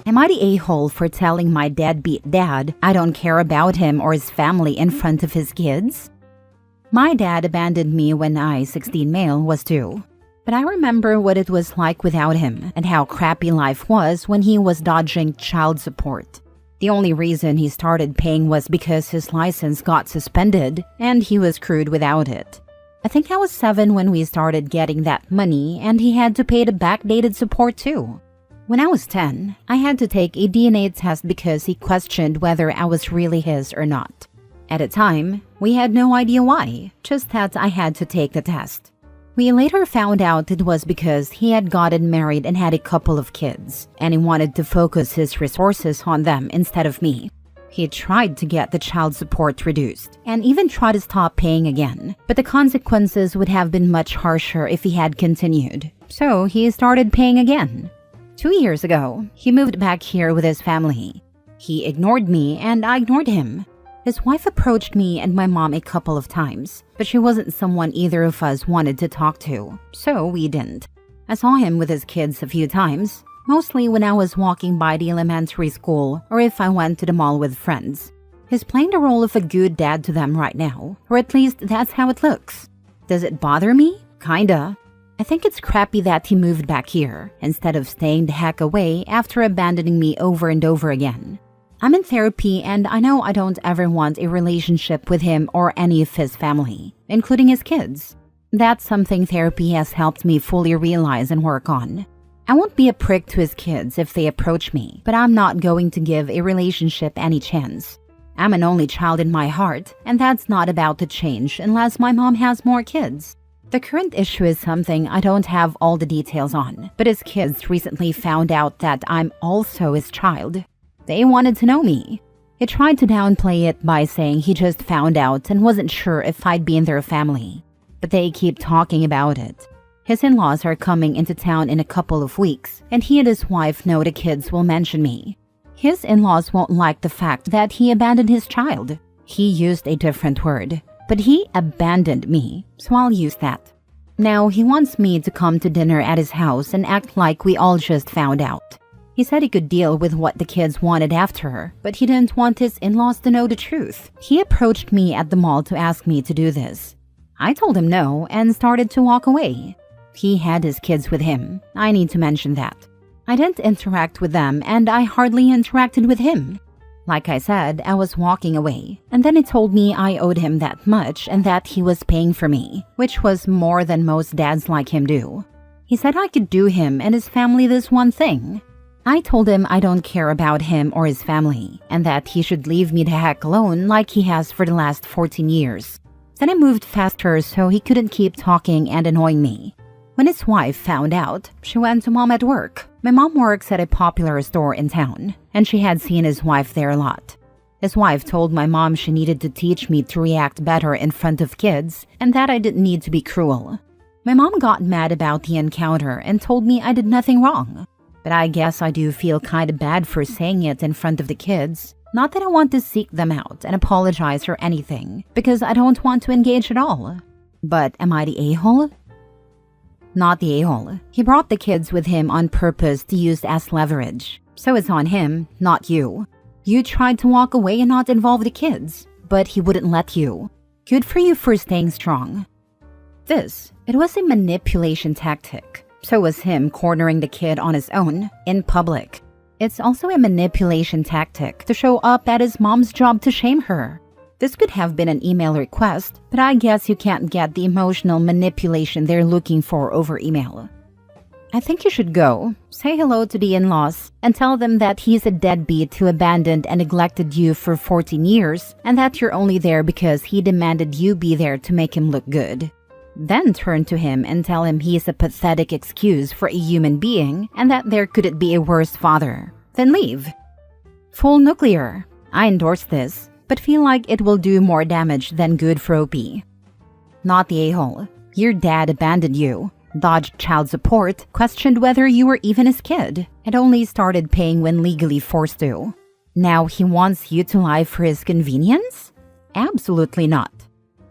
Am I the a-hole for telling my deadbeat dad I don't care about him or his family in front of his kids? My dad abandoned me when I, 16 male, was 2. But I remember what it was like without him and how crappy life was when he was dodging child support. The only reason he started paying was because his license got suspended and he was screwed without it. I think I was 7 when we started getting that money and he had to pay the backdated support too. When I was 10, I had to take a DNA test because he questioned whether I was really his or not. At the time, we had no idea why, just that I had to take the test. We later found out it was because he had gotten married and had a couple of kids, and he wanted to focus his resources on them instead of me. He tried to get the child support reduced, and even tried to stop paying again, but the consequences would have been much harsher if he had continued. So he started paying again. 2 years ago, he moved back here with his family. He ignored me and I ignored him. His wife approached me and my mom a couple of times, but she wasn't someone either of us wanted to talk to, so we didn't. I saw him with his kids a few times, mostly when I was walking by the elementary school or if I went to the mall with friends. He's playing the role of a good dad to them right now, or at least that's how it looks. Does it bother me? Kinda. I think it's crappy that he moved back here, instead of staying the heck away after abandoning me over and over again. I'm in therapy and I know I don't ever want a relationship with him or any of his family, including his kids. That's something therapy has helped me fully realize and work on. I won't be a prick to his kids if they approach me, but I'm not going to give a relationship any chance. I'm an only child in my heart, and that's not about to change unless my mom has more kids. The current issue is something I don't have all the details on, but his kids recently found out that I'm also his child. They wanted to know me. He tried to downplay it by saying he just found out and wasn't sure if I'd be in their family. But they keep talking about it. His in-laws are coming into town in a couple of weeks, and he and his wife know the kids will mention me. His in-laws won't like the fact that he abandoned his child. He used a different word, but he abandoned me, so I'll use that. Now he wants me to come to dinner at his house and act like we all just found out. He said he could deal with what the kids wanted after her, but he didn't want his in-laws to know the truth. He approached me at the mall to ask me to do this. I told him no and started to walk away. He had his kids with him. I need to mention that. I didn't interact with them and I hardly interacted with him. Like I said, I was walking away, and then he told me I owed him that much and that he was paying for me, which was more than most dads like him do. He said I could do him and his family this one thing. I told him I don't care about him or his family, and that he should leave me the heck alone like he has for the last 14 years. Then I moved faster so he couldn't keep talking and annoying me. When his wife found out, she went to mom at work. My mom works at a popular store in town, and she had seen his wife there a lot. His wife told my mom she needed to teach me to react better in front of kids, and that I didn't need to be cruel. My mom got mad about the encounter and told me I did nothing wrong. But I guess I do feel kinda bad for saying it in front of the kids. Not that I want to seek them out and apologize or anything, because I don't want to engage at all. But am I the a-hole? Not the a-hole. He brought the kids with him on purpose to use as leverage. So it's on him, not you. You tried to walk away and not involve the kids, but he wouldn't let you. Good for you for staying strong. It was a manipulation tactic. So was him cornering the kid on his own, in public. It's also a manipulation tactic to show up at his mom's job to shame her. This could have been an email request, but I guess you can't get the emotional manipulation they're looking for over email. I think you should go, say hello to the in-laws, and tell them that he's a deadbeat who abandoned and neglected you for 14 years, and that you're only there because he demanded you be there to make him look good. Then turn to him and tell him he's a pathetic excuse for a human being and that there couldn't be a worse father. Then leave. Full nuclear. I endorse this, but feel like it will do more damage than good for OP. Not the a-hole. Your dad abandoned you, dodged child support, questioned whether you were even his kid, and only started paying when legally forced to. Now he wants you to lie for his convenience? Absolutely not.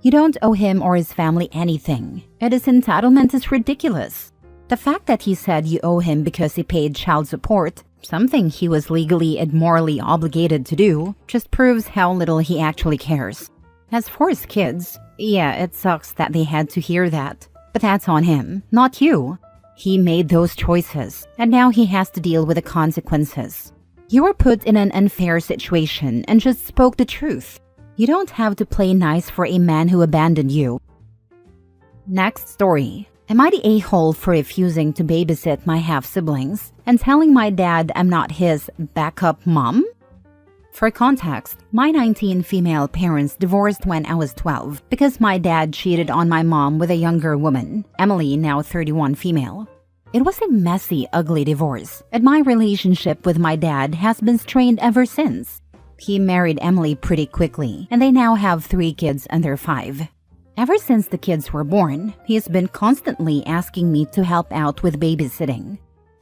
You don't owe him or his family anything, and his entitlement is ridiculous. The fact that he said you owe him because he paid child support something he was legally and morally obligated to do, just proves how little he actually cares. As for his kids, yeah, it sucks that they had to hear that. But that's on him, not you. He made those choices, and now he has to deal with the consequences. You were put in an unfair situation and just spoke the truth. You don't have to play nice for a man who abandoned you. Next story. Am I the a-hole for refusing to babysit my half-siblings and telling my dad I'm not his backup mom? For context, my 19 female parents divorced when I was 12 because my dad cheated on my mom with a younger woman, Emily, now 31 female. It was a messy, ugly divorce, and my relationship with my dad has been strained ever since. He married Emily pretty quickly, and they now have 3 kids under 5. Ever since the kids were born, he has been constantly asking me to help out with babysitting.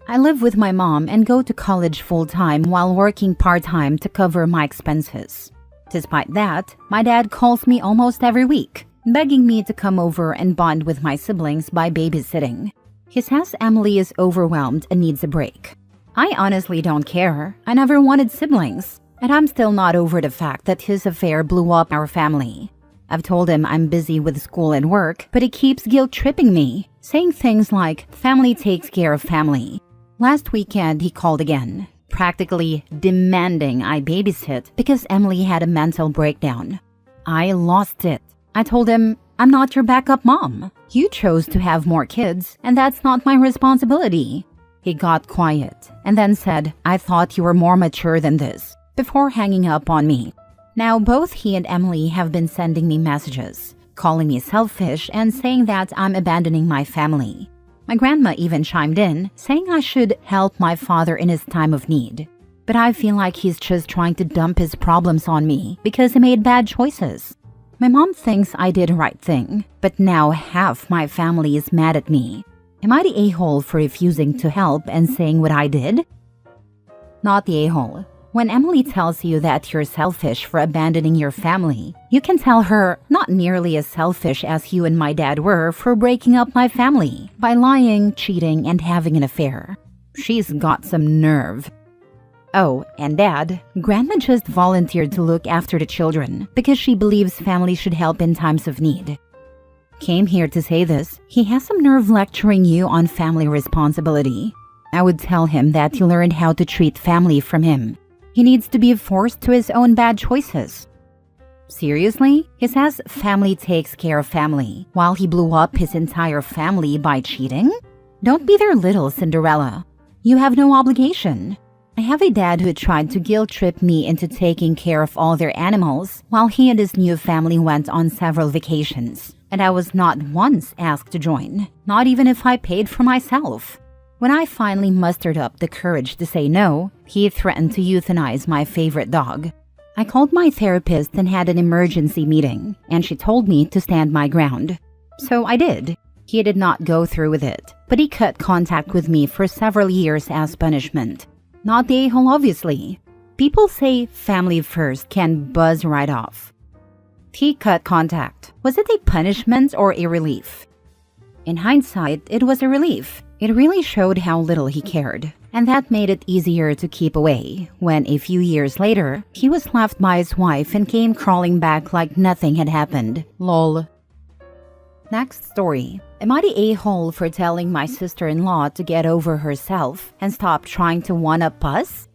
I live with my mom and go to college full-time while working part-time to cover my expenses. Despite that, my dad calls me almost every week, begging me to come over and bond with my siblings by babysitting. He says Emily is overwhelmed and needs a break. I honestly don't care. I never wanted siblings, and I'm still not over the fact that his affair blew up our family. I've told him I'm busy with school and work, but he keeps guilt-tripping me, saying things like, family takes care of family. Last weekend, he called again, practically demanding I babysit because Emily had a mental breakdown. I lost it. I told him, I'm not your backup mom. You chose to have more kids, and that's not my responsibility. He got quiet and then said, I thought you were more mature than this, before hanging up on me. Now, both he and Emily have been sending me messages, calling me selfish and saying that I'm abandoning my family. My grandma even chimed in, saying I should help my father in his time of need. But I feel like he's just trying to dump his problems on me because he made bad choices. My mom thinks I did the right thing, but now half my family is mad at me. Am I the a-hole for refusing to help and saying what I did? Not the a-hole. When Emily tells you that you're selfish for abandoning your family, you can tell her not nearly as selfish as you and my dad were for breaking up my family by lying, cheating, and having an affair. She's got some nerve. Oh, and Dad, Grandma just volunteered to look after the children because she believes family should help in times of need. Came here to say this, he has some nerve lecturing you on family responsibility. I would tell him that he learned how to treat family from him. He needs to be forced to his own bad choices. Seriously? He says family takes care of family, while he blew up his entire family by cheating? Don't be their little Cinderella. You have no obligation. I have a dad who tried to guilt-trip me into taking care of all their animals, while he and his new family went on several vacations, and I was not once asked to join, not even if I paid for myself. When I finally mustered up the courage to say no, he threatened to euthanize my favorite dog. I called my therapist and had an emergency meeting, and she told me to stand my ground. So I did. He did not go through with it, but he cut contact with me for several years as punishment. Not the a-hole, obviously. People say family first can buzz right off. He cut contact. Was it a punishment or a relief? In hindsight, it was a relief. It really showed how little he cared, and that made it easier to keep away when a few years later, he was left by his wife and came crawling back like nothing had happened. Lol. Next story. Am I the a-hole for telling my sister-in-law to get over herself and stop trying to one-up us?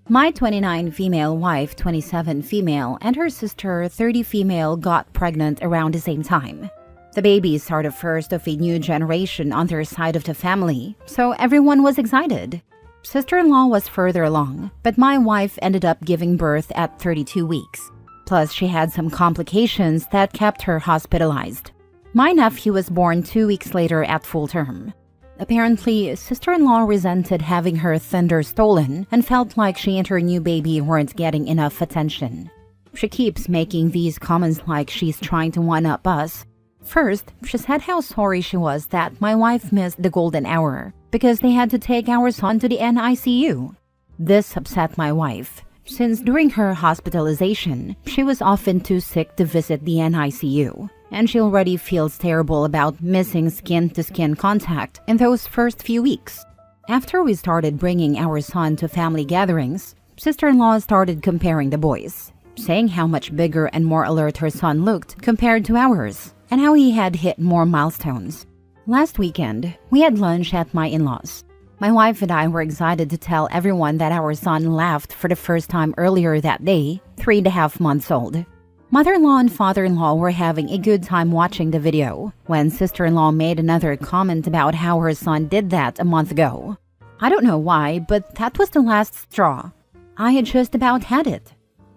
My 29 female wife, 27 female, and her sister, 30 female, got pregnant around the same time. The babies are the first of a new generation on their side of the family, so everyone was excited. Sister-in-law was further along, but my wife ended up giving birth at 32 weeks. Plus, she had some complications that kept her hospitalized. My nephew was born 2 weeks later at full term. Apparently, sister-in-law resented having her thunder stolen and felt like she and her new baby weren't getting enough attention. She keeps making these comments like she's trying to one-up us. First, she said how sorry she was that my wife missed the golden hour because they had to take our son to the NICU. This upset my wife, since during her hospitalization, she was often too sick to visit the NICU, and she already feels terrible about missing skin-to-skin contact in those first few weeks. After we started bringing our son to family gatherings, sister-in-law started comparing the boys, saying how much bigger and more alert her son looked compared to ours, and how he had hit more milestones. Last weekend, we had lunch at my in-laws. My wife and I were excited to tell everyone that our son laughed for the first time earlier that day, 3.5 months old. Mother-in-law and father-in-law were having a good time watching the video when sister-in-law made another comment about how her son did that a month ago. I don't know why, but that was the last straw. I had just about had it.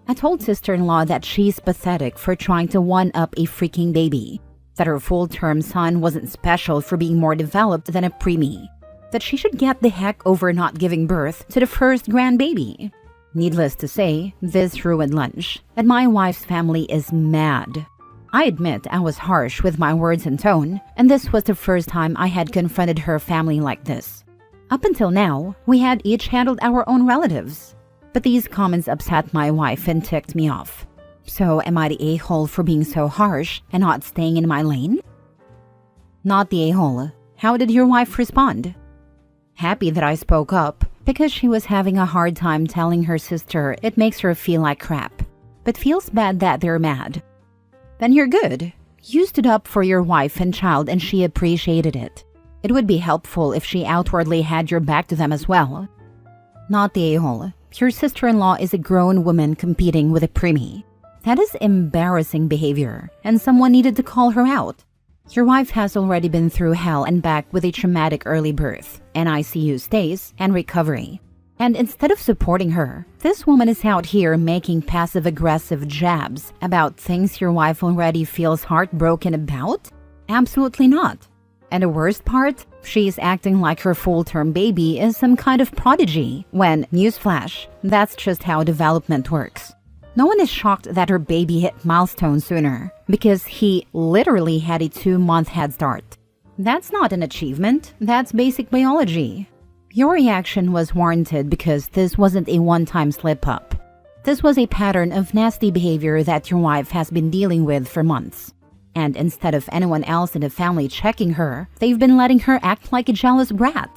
I told sister-in-law that she's pathetic for trying to one-up a freaking baby, that her full-term son wasn't special for being more developed than a preemie, that she should get the heck over not giving birth to the first grandbaby. Needless to say, this ruined lunch, and my wife's family is mad. I admit I was harsh with my words and tone, and this was the first time I had confronted her family like this. Up until now, we had each handled our own relatives, but these comments upset my wife and ticked me off. So am I the a-hole for being so harsh and not staying in my lane? Not the a-hole. How did your wife respond? Happy that I spoke up, because she was having a hard time telling her sister it makes her feel like crap, but feels bad that they're mad. Then you're good. You stood up for your wife and child and she appreciated it. It would be helpful if she outwardly had your back to them as well. Not the a-hole. Your sister-in-law is a grown woman competing with a preemie. That is embarrassing behavior, and someone needed to call her out. Your wife has already been through hell and back with a traumatic early birth, NICU stays, and recovery. And instead of supporting her, this woman is out here making passive-aggressive jabs about things your wife already feels heartbroken about? Absolutely not. And the worst part, she's acting like her full-term baby is some kind of prodigy, when, newsflash, that's just how development works. No one is shocked that her baby hit milestone sooner, because he literally had a 2-month head start. That's not an achievement, that's basic biology. Your reaction was warranted because this wasn't a one-time slip-up. This was a pattern of nasty behavior that your wife has been dealing with for months. And instead of anyone else in the family checking her, they've been letting her act like a jealous brat.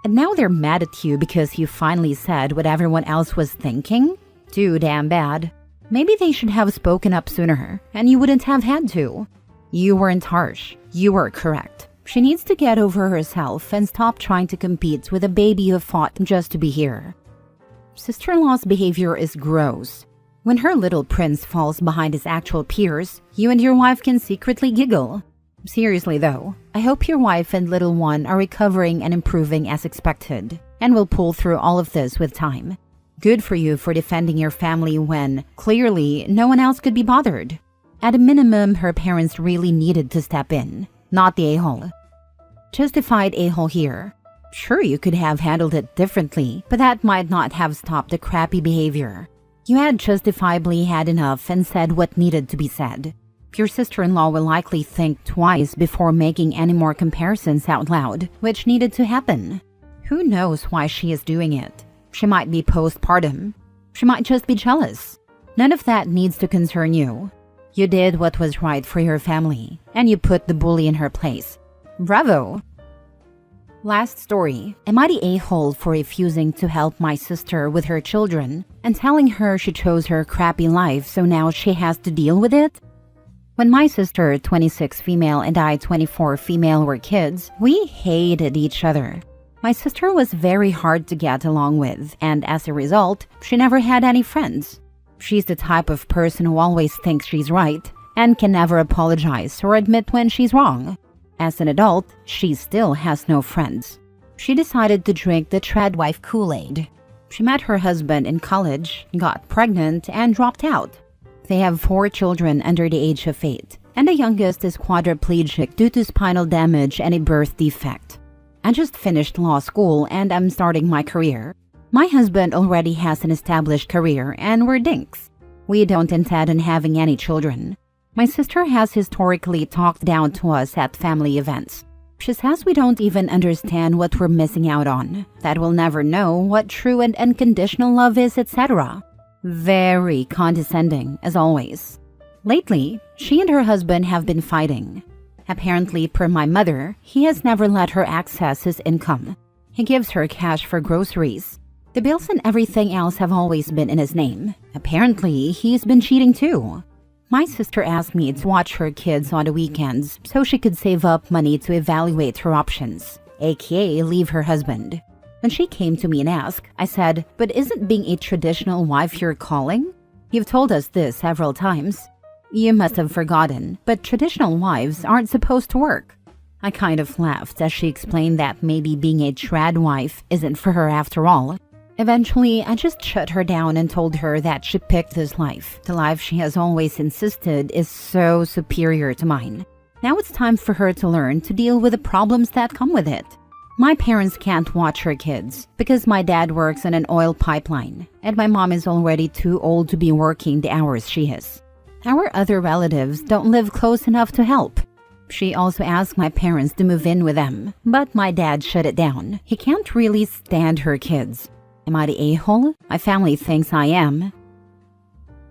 And now they're mad at you because you finally said what everyone else was thinking? Too damn bad. Maybe they should have spoken up sooner, and you wouldn't have had to. You weren't harsh. You were correct. She needs to get over herself and stop trying to compete with a baby who fought just to be here. Sister-in-law's behavior is gross. When her little prince falls behind his actual peers, you and your wife can secretly giggle. Seriously though, I hope your wife and little one are recovering and improving as expected, and will pull through all of this with time. Good for you for defending your family when, clearly, no one else could be bothered. At a minimum, her parents really needed to step in, not the a-hole. Justified a-hole here. Sure, you could have handled it differently, but that might not have stopped the crappy behavior. You had justifiably had enough and said what needed to be said. Your sister-in-law will likely think twice before making any more comparisons out loud, which needed to happen. Who knows why she is doing it? She might be postpartum. She might just be jealous. None of that needs to concern you. You did what was right for your family, and you put the bully in her place. Bravo! Last story. Am I the a-hole for refusing to help my sister with her children and telling her she chose her crappy life so now she has to deal with it? When my sister, 26 female, and I, 24 female, were kids, we hated each other. My sister was very hard to get along with, and as a result, she never had any friends. She's the type of person who always thinks she's right and can never apologize or admit when she's wrong. As an adult, she still has no friends. She decided to drink the Treadwife Kool-Aid. She met her husband in college, got pregnant, and dropped out. They have 4 children under the age of 8, and the youngest is quadriplegic due to spinal damage and a birth defect. I just finished law school and I'm starting my career. My husband already has an established career and we're dinks. We don't intend on having any children. My sister has historically talked down to us at family events. She says we don't even understand what we're missing out on, that we'll never know what true and unconditional love is, etc. Very condescending, as always. Lately, she and her husband have been fighting. Apparently, per my mother, he has never let her access his income. He gives her cash for groceries. The bills and everything else have always been in his name. Apparently, he's been cheating too. My sister asked me to watch her kids on the weekends so she could save up money to evaluate her options, aka leave her husband. When she came to me and asked, I said, "But isn't being a traditional wife your calling? You've told us this several times." "You must have forgotten, but traditional wives aren't supposed to work." I kind of laughed as she explained that maybe being a trad wife isn't for her after all. Eventually, I just shut her down and told her that she picked this life. The life she has always insisted is so superior to mine. Now it's time for her to learn to deal with the problems that come with it. My parents can't watch her kids because my dad works on an oil pipeline, and my mom is already too old to be working the hours she is. Our other relatives don't live close enough to help. She also asked my parents to move in with them, but my dad shut it down. He can't really stand her kids. Am I the a-hole? My family thinks I am.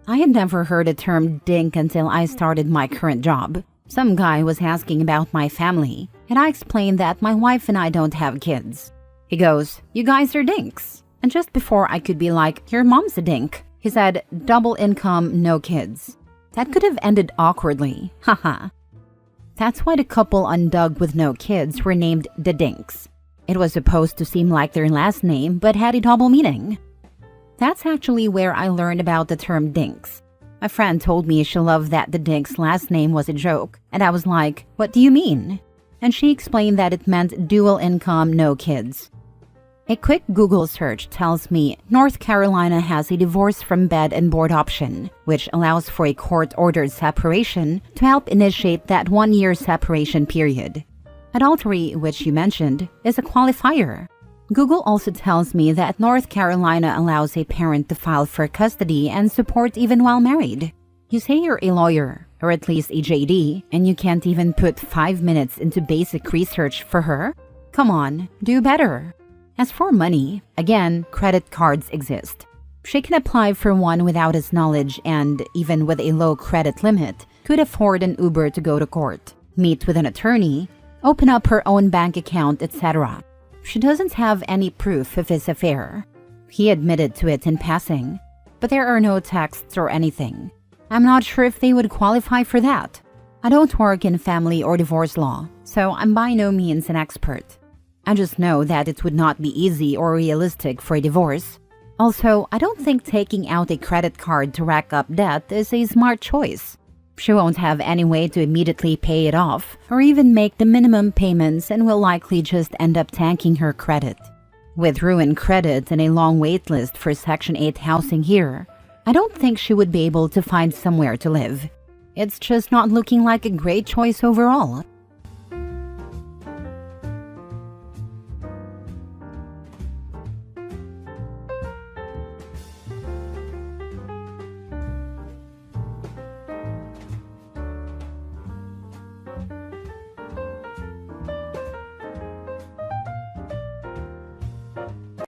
I had never heard the term dink until I started my current job. Some guy was asking about my family, and I explained that my wife and I don't have kids. He goes, "You guys are dinks." And just before I could be like, "Your mom's a dink," he said, "Double income, no kids." That could have ended awkwardly. Haha. That's why the couple on Doug with no kids were named the Dinks. It was supposed to seem like their last name, but had a double meaning. That's actually where I learned about the term dinks. My friend told me she loved that the Dinks' last name was a joke, and I was like, "What do you mean?" And she explained that it meant dual income, no kids. A quick Google search tells me North Carolina has a divorce from bed and board option, which allows for a court-ordered separation to help initiate that 1-year separation period. Adultery, which you mentioned, is a qualifier. Google also tells me that North Carolina allows a parent to file for custody and support even while married. You say you're a lawyer, or at least a JD, and you can't even put 5 minutes into basic research for her? Come on, do better. As for money, again, credit cards exist. She can apply for one without his knowledge and, even with a low credit limit, could afford an Uber to go to court, meet with an attorney, open up her own bank account, etc. She doesn't have any proof of his affair. He admitted to it in passing, but there are no texts or anything. I'm not sure if they would qualify for that. I don't work in family or divorce law, so I'm by no means an expert. I just know that it would not be easy or realistic for a divorce. Also, I don't think taking out a credit card to rack up debt is a smart choice. She won't have any way to immediately pay it off or even make the minimum payments and will likely just end up tanking her credit. With ruined credit and a long wait list for Section 8 housing here, I don't think she would be able to find somewhere to live. It's just not looking like a great choice overall.